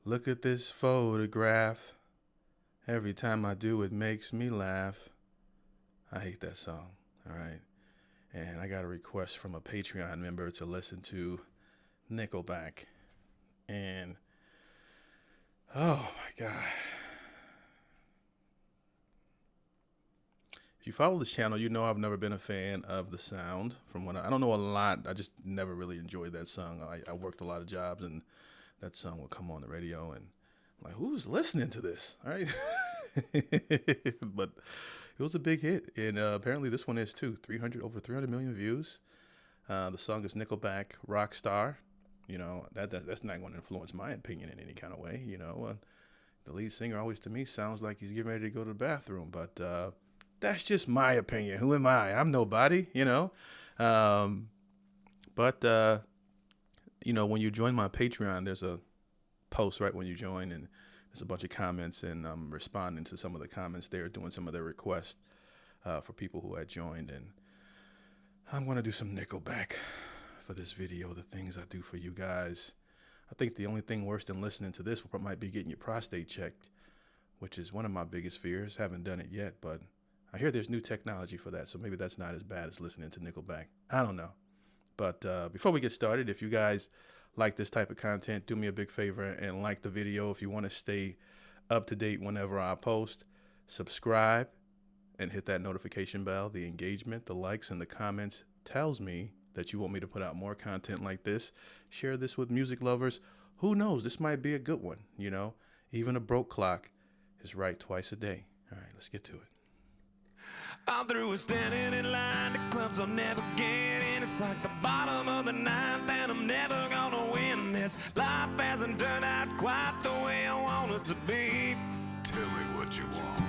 Look at this photograph. Every time I do, it makes me laugh. I hate that song. All right. And I got a request from a Patreon member to listen to Nickelback. And, oh my God. If you follow this channel, you know I've never been a fan of the sound. I don't know a lot. I just never really enjoyed that song. I worked a lot of jobs, and that song would come on the radio, and I'm like, who's listening to this? All right. But it was a big hit, and apparently this one is too. Over 300 million views. The song is Nickelback, Rockstar. You know, that's not going to influence my opinion in any kind of way. You know, the lead singer always to me sounds like he's getting ready to go to the bathroom, but that's just my opinion. Who am I? I'm nobody, you know. But you know, when you join my Patreon, there's a post right when you join, and there's a bunch of comments, and I'm responding to some of the comments there, doing some of their requests for people who had joined. And I'm going to do some Nickelback for this video, the things I do for you guys. I think the only thing worse than listening to this might be getting your prostate checked, which is one of my biggest fears. Haven't done it yet, but I hear there's new technology for that, so maybe that's not as bad as listening to Nickelback. I don't know. But before we get started, if you guys like this type of content, do me a big favor and like the video. If you want to stay up to date whenever I post, subscribe and hit that notification bell. The engagement, the likes, and the comments tells me that you want me to put out more content like this. Share this with music lovers. Who knows? This might be a good one, you know? Even a broke clock is right twice a day. All right, let's get to it. I'm through with standing in line, the clubs I'll never get in. It's like the bottom of the ninth, and I'm never gonna win this. Life hasn't turned out quite the way I want it to be. Tell me what you want.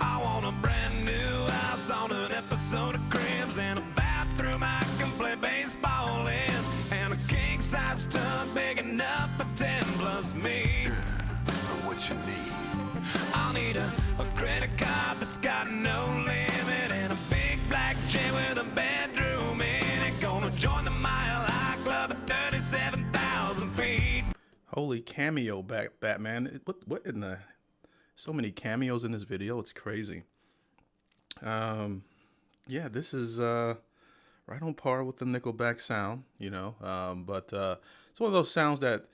I want a brand new house on an episode of Cribs, and a bathroom I can play baseball in, and a king-size tub big enough for 10 plus me. So what you need? I'll need a credit card that's got no limit, and a big black jet with a bedroom in it. Gonna join the Mile High Club at 37,000 feet. Holy cameo Batman. What in the... So many cameos in this video. It's crazy. Yeah, this is right on par with the Nickelback sound, you know. But it's one of those sounds that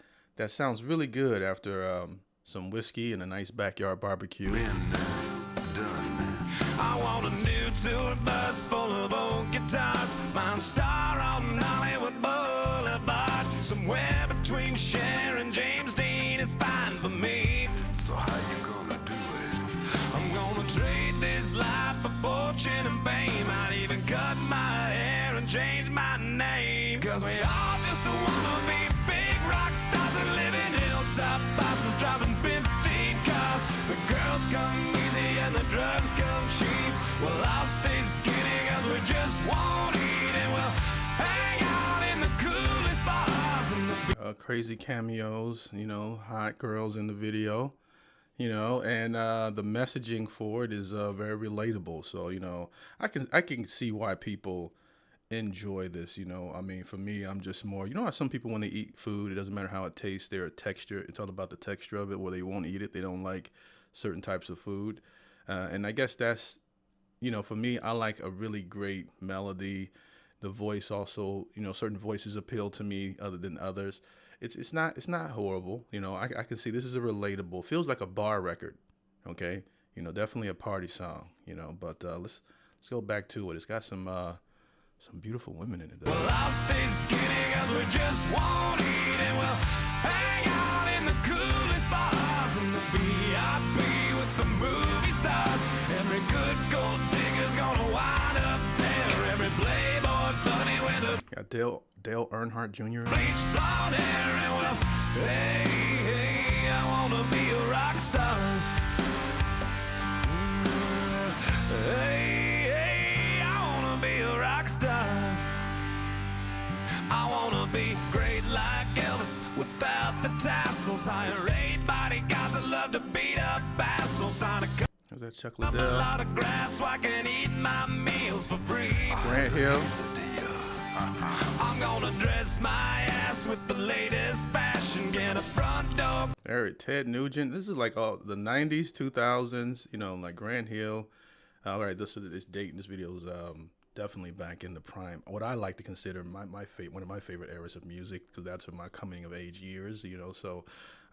sounds really good after some whiskey and a nice backyard barbecue. Been done. I want a new tour bus full of old guitars, mine star on Hollywood Boulevard. Somewhere between Cher and James Dean is fine for me. So how you gonna do it? I'm gonna trade this life for fortune and fame. I'd even cut my hair and change my name. Cause we all just wanna be big rock stars and live in hilltop bosses, driving 15 cars. The girls come easy and the drugs come cheap. Well, I'll stay skinny cause we just won't eat, and we'll hang out in the coolest bars in the crazy cameos, you know, hot girls in the video, you know, and the messaging for it is very relatable. So, you know, I can see why people enjoy this, you know. I mean, for me, I'm just more, you know how some people, when they eat food, it doesn't matter how it tastes, their texture, it's all about the texture of it, where they won't eat it, they don't like certain types of food. And I guess that's, you know, for me, I like a really great melody. The voice also, you know, certain voices appeal to me other than others. It's not horrible, you know. I can see this is a relatable, feels like a bar record, okay, you know, definitely a party song, you know. But let's go back to it. It's got some beautiful women in it, though. Well, I'll stay skinny cause we just won't eat, and we'll hang out in the coolest bars in the VIP with the movie stars. Every good gold digger's gonna wind up there. Every playboy bunny with a Got Dale Earnhardt Jr. bleached blonde hair, and well, hey, I wanna be a rock star. Hey, I wanna be a rock star. I wanna be great like Elvis without the tassels. Hire 8 bodyguards that love to beat up assholes. Sign a How's that Chuck a Liddell? lot of grass so I can eat my meals for free. Grant Hill. Here's the deal. I'm gonna dress my ass with the latest fashion, get a front door. Eric, Ted Nugent. This is like all the 90s, 2000s, you know, like Grant Hill. All right, this date. This video is definitely back in the prime. What I like to consider one of my favorite eras of music, because that's my coming of age years, you know. So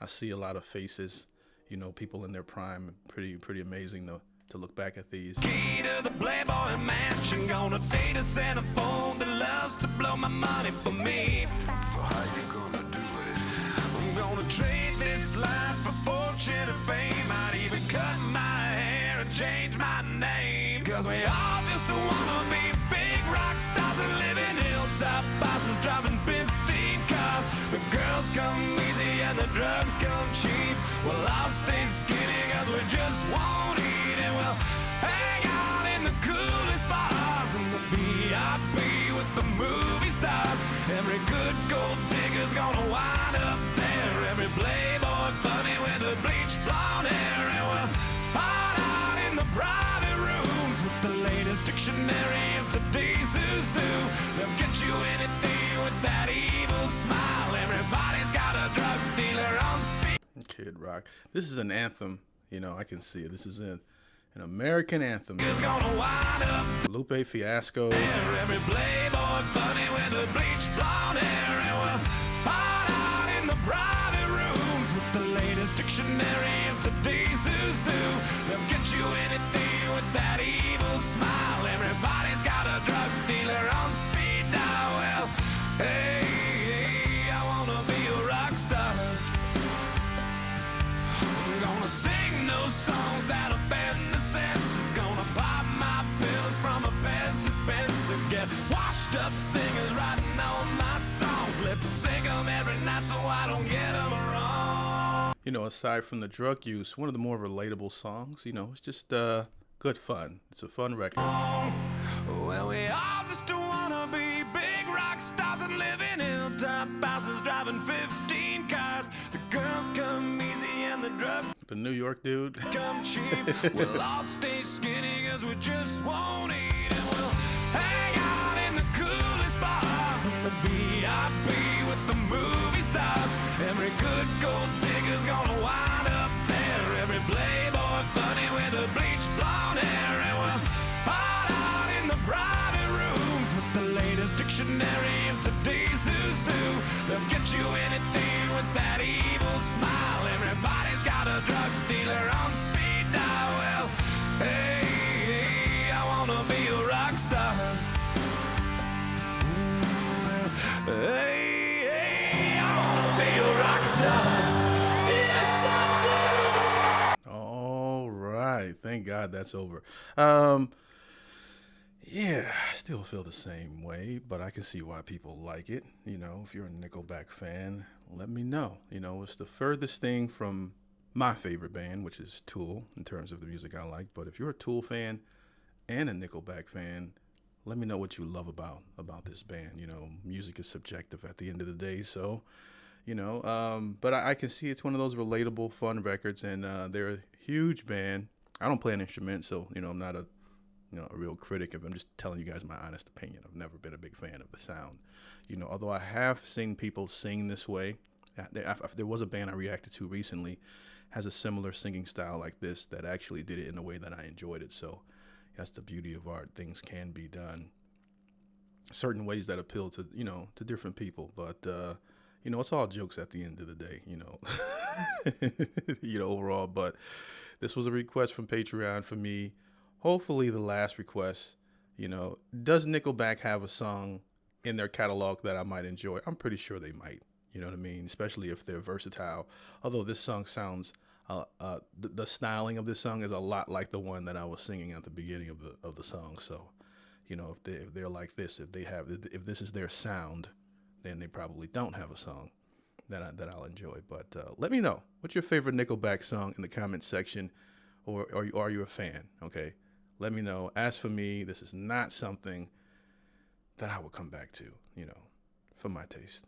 I see a lot of faces, you know, people in their prime. Pretty amazing to look back at these. Key to the Playboy Mansion, gonna date a centerfold that loves to blow my money for me. So how you gonna do it? I'm gonna trade this life for fortune and fame. I'd even cut my hair and change my name. Cause we all just wanna be big rock stars and live in hilltop houses, driving 15 cars. The girls come easy and the drugs come cheap. Well, I'll stay skinny cause we just won't eat. And we'll hang out in the coolest bars and the VIP with the movie stars. Every good gold digger's gonna wind up there. Every playboy bunny with the bleached blonde hair. And we'll hide out in the private rooms with the latest dictionary of today's zoo. They'll get you anything with that evil smile. Everybody's got a drug dealer on speed. Kid Rock. This is an anthem. You know, I can see it. This is an American anthem. Is gonna wind up Lupe Fiasco. there. Every playboy bunny with the bleached blonde hair. And we'll hide out in the private rooms with the latest dictionary of today's zoo. They'll get you anything with that evil smile. Everybody's got a drug dealer on speed dial. Well, hey, I wanna be a rock star. I'm gonna sing those songs that offend the senses. Gonna pop my pills from a Pez dispenser. Get washed up singers writing all my songs. Lip sync 'em every night so I don't get 'em wrong. You know, aside from the drug use, one of the more relatable songs. You know, it's just good fun. It's a fun record. Well, we all just wanna be big rock stars and live in hilltop houses, driving 15 cars. The girls come easy and the drugs The New York dude. come cheap. We'll all stay skinny cause we just won't eat. And we'll hang out in the coolest bars and the VIP with the movie stars. Every good gold digger's gonna wind up there. Every playboy bunny with the bleached blonde hair. And we'll hide out in the private rooms with the latest dictionary of today's zoo. They'll get you anything with that evil smile. Everybody's got a drug dealer on speed dial. Well, hey, I wanna be a rock star. Hey, I wanna be a rock star. Yes, I do. All right. Thank God that's over. Yeah, I still feel the same way, but I can see why people like it. You know, if you're a Nickelback fan, let me know. You know, it's the furthest thing from my favorite band, which is Tool, in terms of the music I like. But if you're a Tool fan and a Nickelback fan, let me know what you love about this band. You know, music is subjective at the end of the day, so you know. But I can see it's one of those relatable, fun records, and they're a huge band. I don't play an instrument, so you know I'm not a real critic. I'm just telling you guys my honest opinion. I've never been a big fan of the sound, you know. Although I have seen people sing this way. There was a band I reacted to recently, has a similar singing style like this that actually did it in a way that I enjoyed it. So that's the beauty of art. Things can be done certain ways that appeal to to different people. But you know, it's all jokes at the end of the day. You know, overall. But this was a request from Patreon for me. Hopefully the last request. You know, does Nickelback have a song in their catalog that I might enjoy? I'm pretty sure they might. You know what I mean? Especially if they're versatile. Although this song sounds, the styling of this song is a lot like the one that I was singing at the beginning of the song. So, you know, if they're like this, if this is their sound, then they probably don't have a song that I'll enjoy. But let me know, what's your favorite Nickelback song in the comments section, or are you a fan? Okay, let me know. As for me, this is not something that I will come back to, you know, for my taste.